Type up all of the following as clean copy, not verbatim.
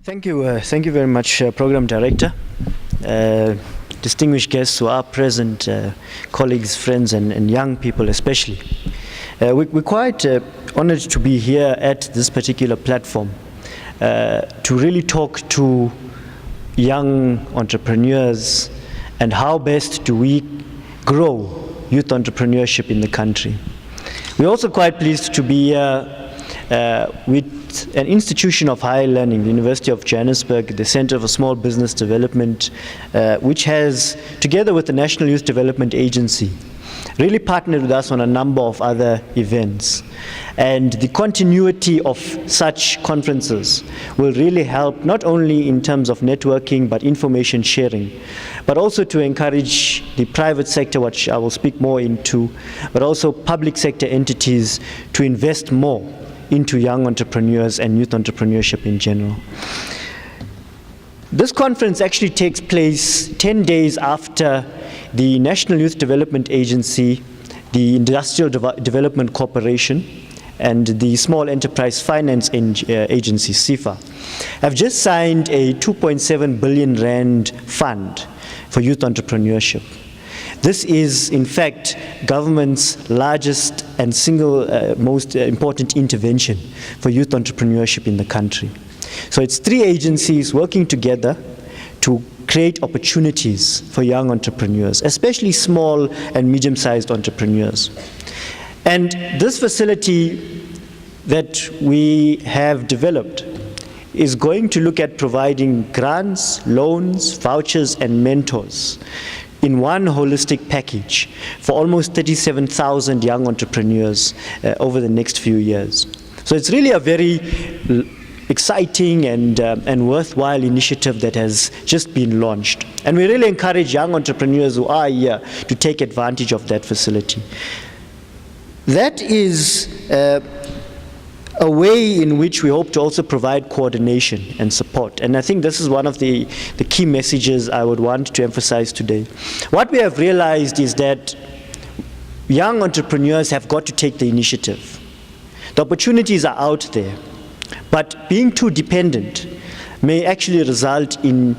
Thank you very much, Program Director, distinguished guests who are present, colleagues, friends, and young people especially. We're quite honored to be here at this particular platform to really talk to young entrepreneurs and how best do we grow youth entrepreneurship in the country. We're also quite pleased to be with an institution of higher learning, the University of Johannesburg, the Center for Small Business Development, which has, together with the National Youth Development Agency, really partnered with us on a number of other events. And the continuity of such conferences will really help not only in terms of networking but information sharing, but also to encourage the private sector, which I will speak more into, but also public sector entities to invest more into young entrepreneurs and youth entrepreneurship in general. This conference actually takes place 10 days after the National Youth Development Agency, the Industrial Development Corporation, and the Small Enterprise Finance Agency, SIFA, have just signed a 2.7 billion rand fund for youth entrepreneurship. This is, in fact, government's largest and single most important intervention for youth entrepreneurship in the country. So it's 3 agencies working together to create opportunities for young entrepreneurs, especially small and medium-sized entrepreneurs. And this facility that we have developed is going to look at providing grants, loans, vouchers, and mentors in one holistic package for almost 37,000 young entrepreneurs over the next few years. So it's really a very exciting and worthwhile initiative that has just been launched. And we really encourage young entrepreneurs who are here to take advantage of that facility. That is a way in which we hope to also provide coordination and support. And I think this is one of the key messages I would want to emphasize today. What we have realized is that young entrepreneurs have got to take the initiative. The opportunities are out there, but being too dependent may actually result in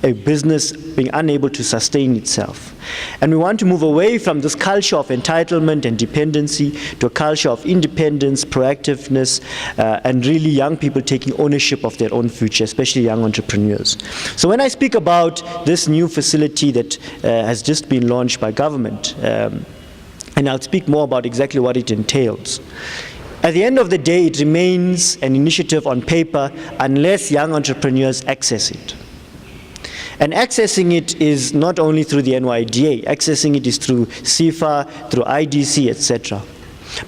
a business being unable to sustain itself. And we want to move away from this culture of entitlement and dependency to a culture of independence, proactiveness, and really young people taking ownership of their own future, especially young entrepreneurs. So when I speak about this new facility that has just been launched by government, and I'll speak more about exactly what it entails. At the end of the day, it remains an initiative on paper unless young entrepreneurs access it. And accessing it is not only through the NYDA, accessing it is through SIFA, through IDC, etc.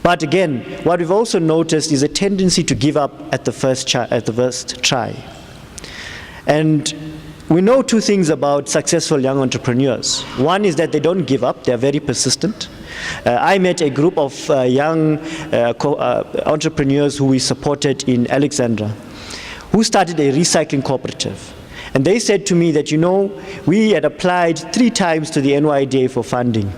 But again, what we've also noticed is a tendency to give up at the first try. And we know 2 things about successful young entrepreneurs. One is that they don't give up, they're very persistent. I met a group of young entrepreneurs who we supported in Alexandra, who started a recycling cooperative. And they said to me that, you know, we had applied 3 times to the NYDA for funding.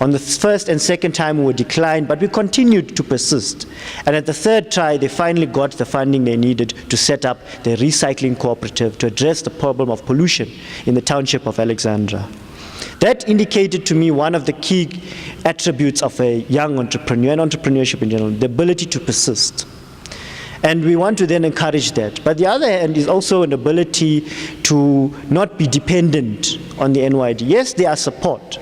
On the first and second time we were declined, but we continued to persist. And at the 3rd try, they finally got the funding they needed to set up their recycling cooperative to address the problem of pollution in the township of Alexandra. That indicated to me one of the key attributes of a young entrepreneur and entrepreneurship in general, the ability to persist. And we want to then encourage that. But the other hand is also an ability to not be dependent on the NYDA. Yes, there are support.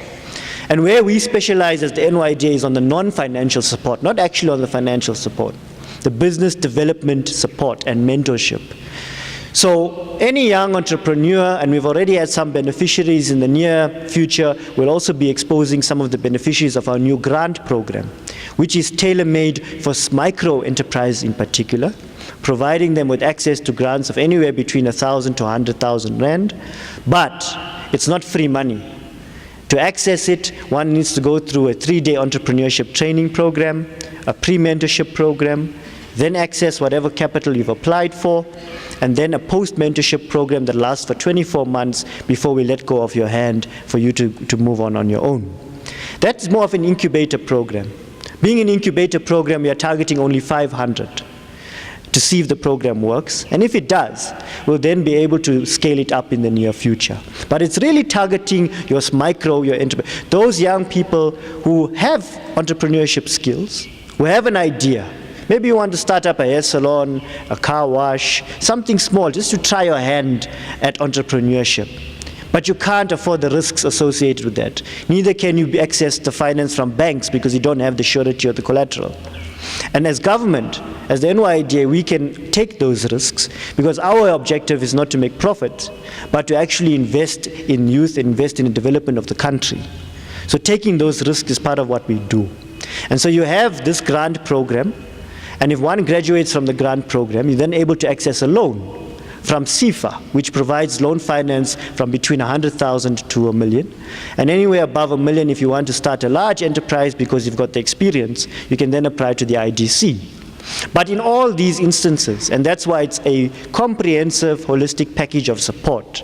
And where we specialize as the NYDA is on the non-financial support, not actually on the financial support, the business development support and mentorship. So any young entrepreneur, and we've already had some beneficiaries in the near future, will also be exposing some of the beneficiaries of our new grant program, which is tailor-made for micro enterprise in particular, providing them with access to grants of anywhere between 1,000 to 100,000 rand. But it's not free money. To access it, one needs to go through a 3-day entrepreneurship training program, a pre-mentorship program, then access whatever capital you've applied for, and then a post-mentorship program that lasts for 24 months before we let go of your hand for you to move on your own. That's more of an incubator program. Being an incubator program, we are targeting only 500. to see if the program works. And if it does, we'll then be able to scale it up in the near future. But it's really targeting your micro, your enterprise, those young people who have entrepreneurship skills, who have an idea. Maybe you want to start up a hair salon, a car wash, something small, just to try your hand at entrepreneurship. But you can't afford the risks associated with that. Neither can you access the finance from banks because you don't have the surety or the collateral. And as government, as the NYDA, we can take those risks because our objective is not to make profit, but to actually invest in youth, invest in the development of the country. So taking those risks is part of what we do. And so you have this grant program, and if one graduates from the grant program, you're then able to access a loan from SIFA, which provides loan finance from between 100,000 to $1 million. And anywhere above $1 million, if you want to start a large enterprise because you've got the experience, you can then apply to the IDC. But in all these instances, and that's why it's a comprehensive, holistic package of support,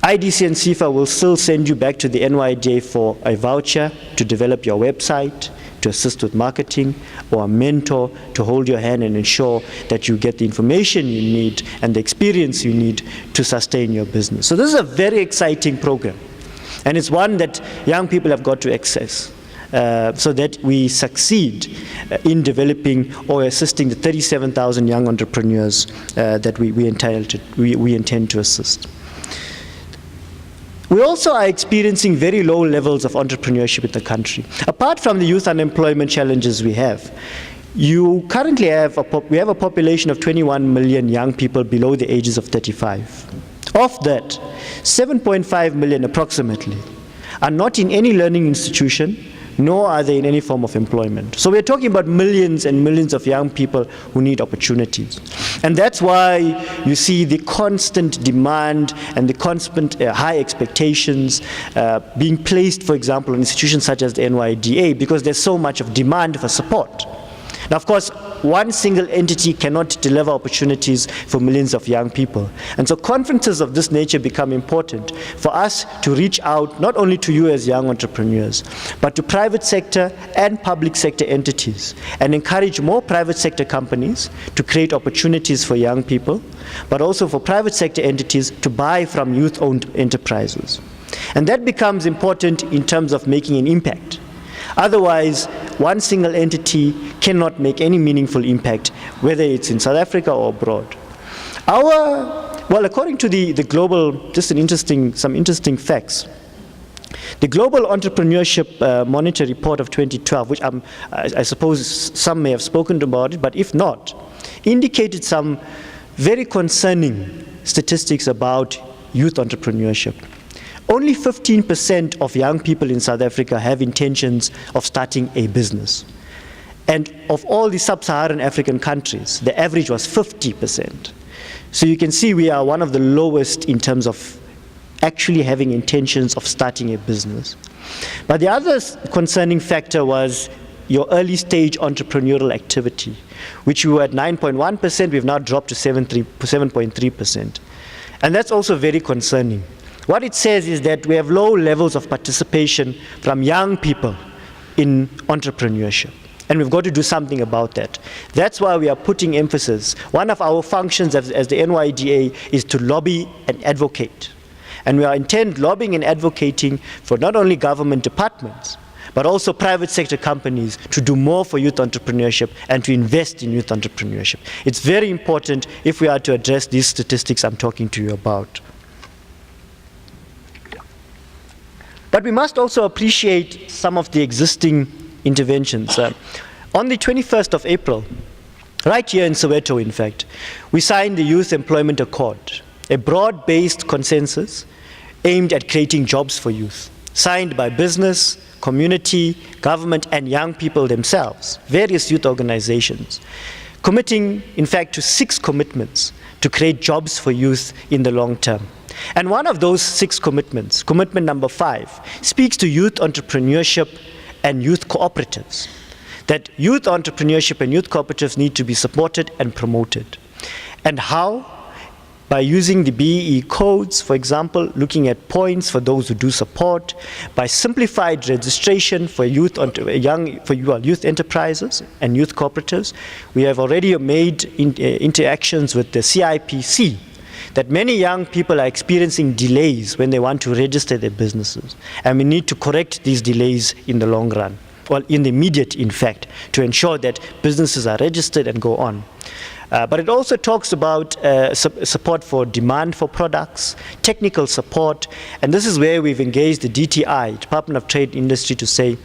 IDC and SIFA will still send you back to the NYDA for a voucher to develop your website, to assist with marketing, or a mentor to hold your hand and ensure that you get the information you need and the experience you need to sustain your business. So this is a very exciting program, and it's one that young people have got to access so that we succeed in developing or assisting the 37,000 young entrepreneurs that we intend to assist. We also are experiencing very low levels of entrepreneurship in the country. Apart from the youth unemployment challenges we have, you currently have we have a population of 21 million young people below the ages of 35. Of that, 7.5 million approximately are not in any learning institution, nor are they in any form of employment. So we're talking about millions and millions of young people who need opportunities. And that's why you see the constant demand and the constant high expectations being placed, for example, on institutions such as the NYDA, because there's so much of demand for support. Now, of course, one single entity cannot deliver opportunities for millions of young people. And so conferences of this nature become important for us to reach out not only to you as young entrepreneurs, but to private sector and public sector entities, and encourage more private sector companies to create opportunities for young people, but also for private sector entities to buy from youth-owned enterprises. And that becomes important in terms of making an impact. Otherwise, one single entity cannot make any meaningful impact, whether it's in South Africa or abroad. Well, according to the global, some interesting facts. The Global Entrepreneurship Monitor Report of 2012, which I suppose some may have spoken about it, but if not, indicated some very concerning statistics about youth entrepreneurship. Only 15% of young people in South Africa have intentions of starting a business. And of all the sub-Saharan African countries, the average was 50%. So you can see we are one of the lowest in terms of actually having intentions of starting a business. But the other concerning factor was your early stage entrepreneurial activity, which we were at 9.1%, we've now dropped to 7.3%. And that's also very concerning. What it says is that we have low levels of participation from young people in entrepreneurship. And we've got to do something about that. That's why we are putting emphasis. One of our functions as the NYDA is to lobby and advocate. And we are intent lobbying and advocating for not only government departments, but also private sector companies to do more for youth entrepreneurship and to invest in youth entrepreneurship. It's very important if we are to address these statistics I'm talking to you about. But we must also appreciate some of the existing interventions. On the 21st of April, right here in Soweto, in fact, we signed the Youth Employment Accord, a broad-based consensus aimed at creating jobs for youth, signed by business, community, government, and young people themselves, various youth organizations, committing, in fact, to 6 commitments to create jobs for youth in the long term. And one of those 6 commitments, commitment number 5, speaks to youth entrepreneurship and youth cooperatives. That youth entrepreneurship and youth cooperatives need to be supported and promoted. And how? by using the BEE codes, for example, looking at points for those who do support, by simplified registration for youth enterprises and youth cooperatives. We have already made interactions with the CIPC that many young people are experiencing delays when they want to register their businesses, and we need to correct these delays in the long run, well, in the immediate, in fact, to ensure that businesses are registered and go on. But it also talks about support for demand for products, technical support, and this is where we've engaged the DTI, Department of Trade and Industry, to say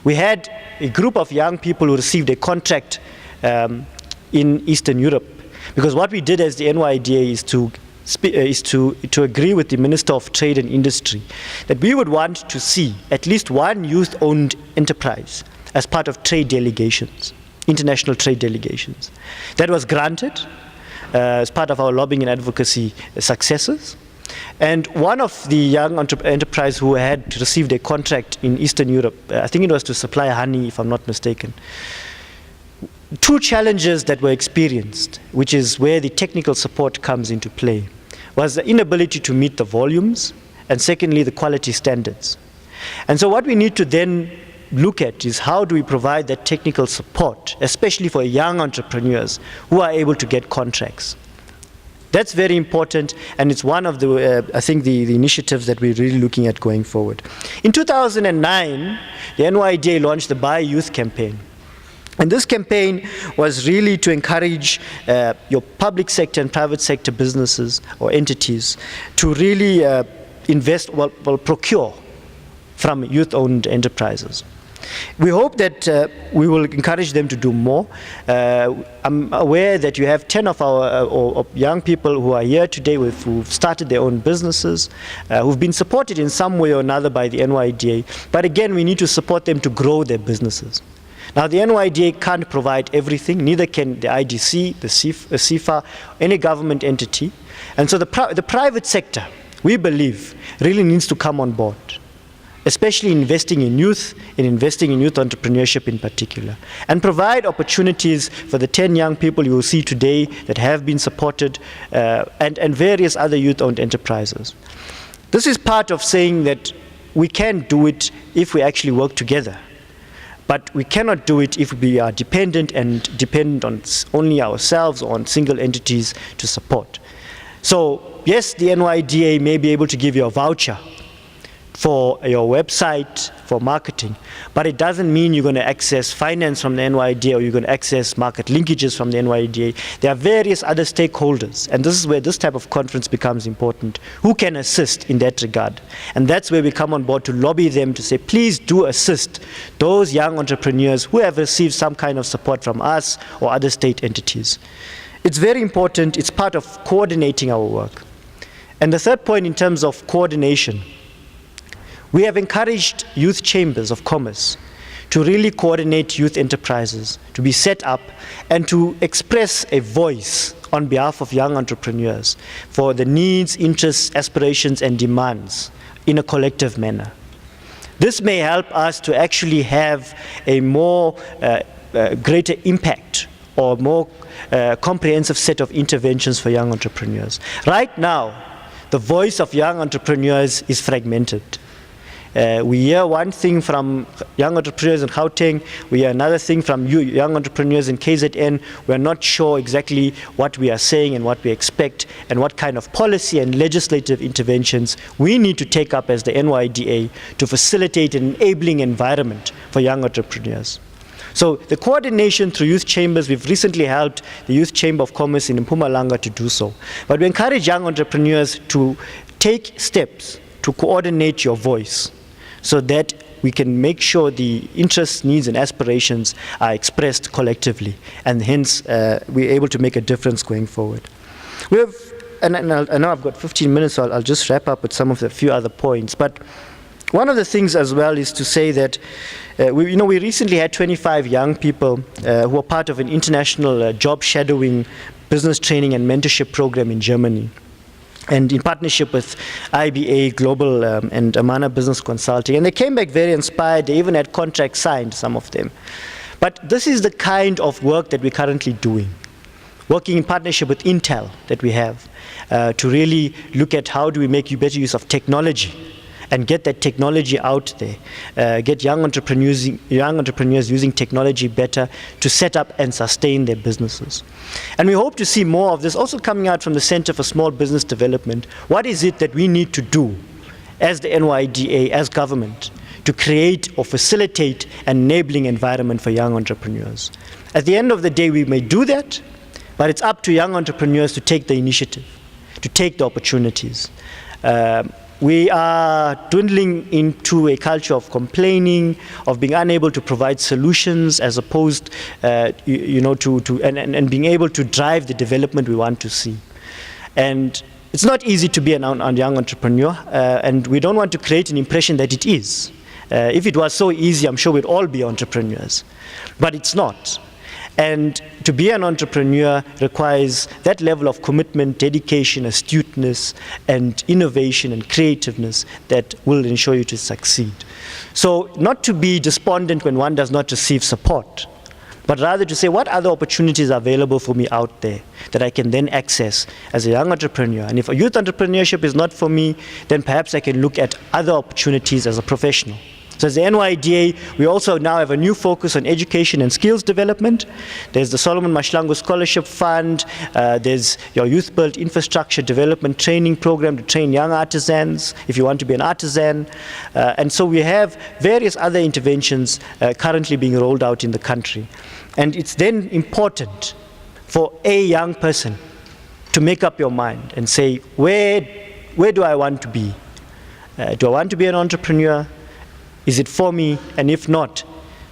we had a group of young people who received a contract in Eastern Europe, because what we did as the NYDA is to agree with the Minister of Trade and Industry that we would want to see at least one youth-owned enterprise as part of trade delegations, international trade delegations. That was granted as part of our lobbying and advocacy successes. And one of the young enterprise who had received a contract in Eastern Europe, I think it was to supply honey, if I'm not mistaken, two challenges that were experienced, which is where the technical support comes into play, was the inability to meet the volumes, and secondly, the quality standards. And so what we need to then look at is how do we provide that technical support, especially for young entrepreneurs who are able to get contracts. That's very important, and it's one of the, I think, the initiatives that we're really looking at going forward. In 2009, the NYDA launched the Buy Youth campaign. And this campaign was really to encourage your public sector and private sector businesses or entities to really invest, procure from youth-owned enterprises. We hope that we will encourage them to do more. I'm aware that you have 10 of our young people who are here today who've started their own businesses, who've been supported in some way or another by the NYDA. But again, we need to support them to grow their businesses. Now, the NYDA can't provide everything, neither can the IDC, the CIFA, any government entity. And so the private sector, we believe, really needs to come on board, especially investing in youth and investing in youth entrepreneurship in particular, and provide opportunities for the 10 young people you will see today that have been supported, and various other youth-owned enterprises. This is part of saying that we can do it if we actually work together. But we cannot do it if we are dependent on only ourselves or on single entities to support. So yes, the NYDA may be able to give you a voucher for your website, for marketing, but it doesn't mean you're going to access finance from the NYDA or you're going to access market linkages from the NYDA. There are various other stakeholders, and this is where this type of conference becomes important, who can assist in that regard. And that's where we come on board to lobby them to say, please do assist those young entrepreneurs who have received some kind of support from us or other state entities. It's very important. It's part of coordinating our work. And the third point in terms of coordination, we have encouraged youth chambers of commerce to really coordinate youth enterprises, to be set up and to express a voice on behalf of young entrepreneurs for the needs, interests, aspirations, and demands in a collective manner. This may help us to actually have a more greater impact or more comprehensive set of interventions for young entrepreneurs. Right now, the voice of young entrepreneurs is fragmented. We hear one thing from young entrepreneurs in Gauteng, we hear another thing from young entrepreneurs in KZN. We're not sure exactly what we are saying and what we expect and what kind of policy and legislative interventions we need to take up as the NYDA to facilitate an enabling environment for young entrepreneurs. So the coordination through youth chambers, we've recently helped the Youth Chamber of Commerce in Mpumalanga to do so. But we encourage young entrepreneurs to take steps to coordinate your voice, so that we can make sure the interests, needs, and aspirations are expressed collectively, and hence we're able to make a difference going forward. We have, and I know I've got 15 minutes, so I'll just wrap up with some of the few other points. But one of the things as well is to say that we recently had 25 young people who were part of an international job shadowing, business training, and mentorship program in Germany. And in partnership with IBA Global and Amana Business Consulting. And they came back very inspired. They even had contracts signed, some of them. But this is the kind of work that we're currently doing. working in partnership with Intel that we have to really look at how do we make better use of technology and get that technology out there, get young entrepreneurs using technology better to set up and sustain their businesses. And we hope to see more of this also coming out from the Center for Small Business Development. What is it that we need to do as the NYDA, as government, to create or facilitate an enabling environment for young entrepreneurs? At the end of the day, we may do that, but it's up to young entrepreneurs to take the initiative, to take the opportunities. We are dwindling into a culture of complaining, of being unable to provide solutions as opposed, and being able to drive the development we want to see. And it's not easy to be a young entrepreneur, and we don't want to create an impression that it is. If it was so easy, I'm sure we'd all be entrepreneurs. But it's not. And to be an entrepreneur requires that level of commitment, dedication, astuteness, and innovation and creativeness that will ensure you to succeed. So not to be despondent when one does not receive support, but rather to say what other opportunities are available for me out there that I can then access as a young entrepreneur. And if a youth entrepreneurship is not for me, then perhaps I can look at other opportunities as a professional. So as the NYDA, we also now have a new focus on education and skills development. There's the Solomon Mashlangu Scholarship Fund. There's your Youth Built Infrastructure Development Training Program to train young artisans if you want to be an artisan. And so we have various other interventions currently being rolled out in the country. And it's then important for a young person to make up your mind and say, where do I want to be? Do I want to be an entrepreneur? Is it for me? And if not,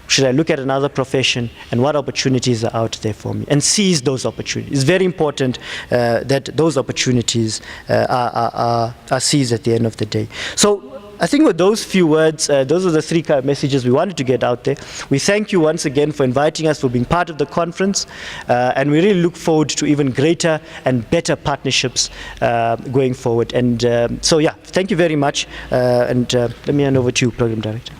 should I look at another profession and what opportunities are out there for me? And seize those opportunities. It's very important that those opportunities are seized at the end of the day. So I think with those few words, those are the three kind of messages we wanted to get out there. We thank you once again for inviting us, for being part of the conference, and we really look forward to even greater and better partnerships going forward. And so yeah, thank you very much, and let me hand over to you, Program Director.